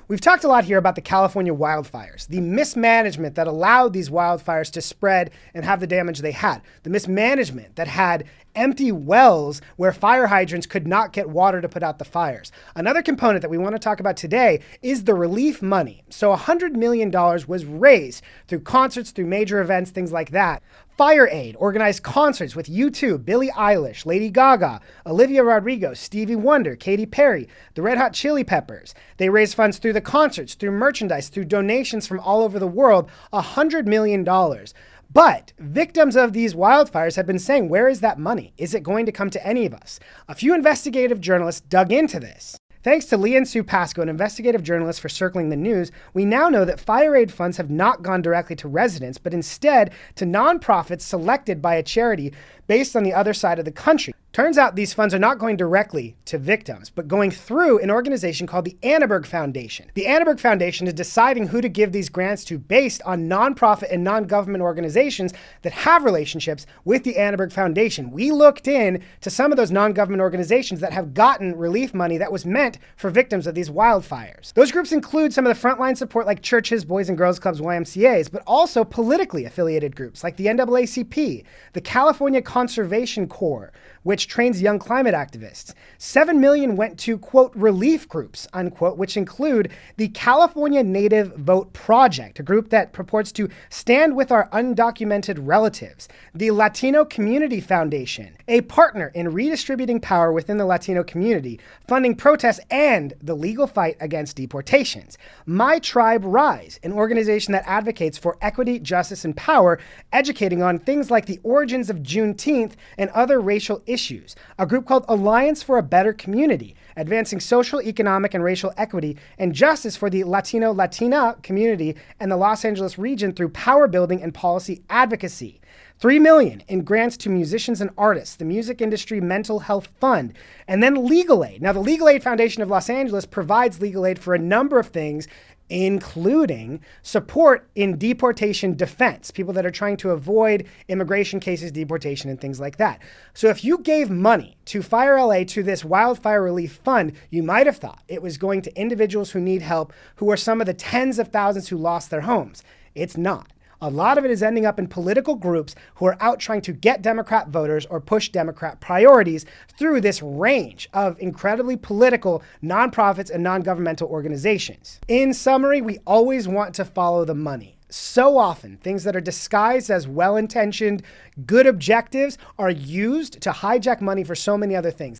We've talked a lot here about the California wildfires, the mismanagement that allowed these wildfires to spread and have the damage they had, the mismanagement that had empty wells where fire hydrants could not get water to put out the fires. Another component that we want to talk about today is the relief money. So $100 million was raised through concerts, through major events, things like that. FireAid organized concerts with U2, Billie Eilish, Lady Gaga, Olivia Rodrigo, Stevie Wonder, Katy Perry, the Red Hot Chili Peppers. They raised funds through the concerts, through merchandise, through donations from all over the world, $100 million. But victims of these wildfires have been saying, where is that money? Is it going to come to any of us? A few investigative journalists dug into this. Thanks to Lee and Sue Pasco, an investigative journalist for Circling the News, we now know that FireAid funds have not gone directly to residents, but instead to nonprofits selected by a charity based on the other side of the country. Turns out these funds are not going directly to victims, but going through an organization called the Annenberg Foundation. The Annenberg Foundation is deciding who to give these grants to based on nonprofit and non-government organizations that have relationships with the Annenberg Foundation. We looked in to some of those non-government organizations that have gotten relief money that was meant for victims of these wildfires. Those groups include some of the frontline support like churches, boys and girls clubs, YMCAs, but also politically affiliated groups like the NAACP, the California Conservation Corps, which trains young climate activists. $7 million went to, quote, relief groups, unquote, which include the California Native Vote Project, a group that purports to stand with our undocumented relatives, the Latino Community Foundation, a partner in redistributing power within the Latino community, funding protests and the legal fight against deportations. My Tribe Rise, an organization that advocates for equity, justice, and power, educating on things like the origins of Juneteenth and other racial issues. A group called Alliance for a Better Community, advancing social, economic, and racial equity and justice for the Latina community and the Los Angeles region through power building and policy advocacy. $3 million in grants to musicians and artists, the Music Industry Mental Health Fund, and then Legal Aid. Now, the Legal Aid Foundation of Los Angeles provides legal aid for a number of things, including support in deportation defense, people that are trying to avoid immigration cases, deportation, and things like that. So if you gave money to FireLA, to this wildfire relief fund, you might have thought it was going to individuals who need help, who are some of the tens of thousands who lost their homes. It's not. A lot of it is ending up in political groups who are out trying to get Democrat voters or push Democrat priorities through this range of incredibly political nonprofits and non-governmental organizations. In summary, we always want to follow the money. So often, things that are disguised as well-intentioned, good objectives are used to hijack money for so many other things.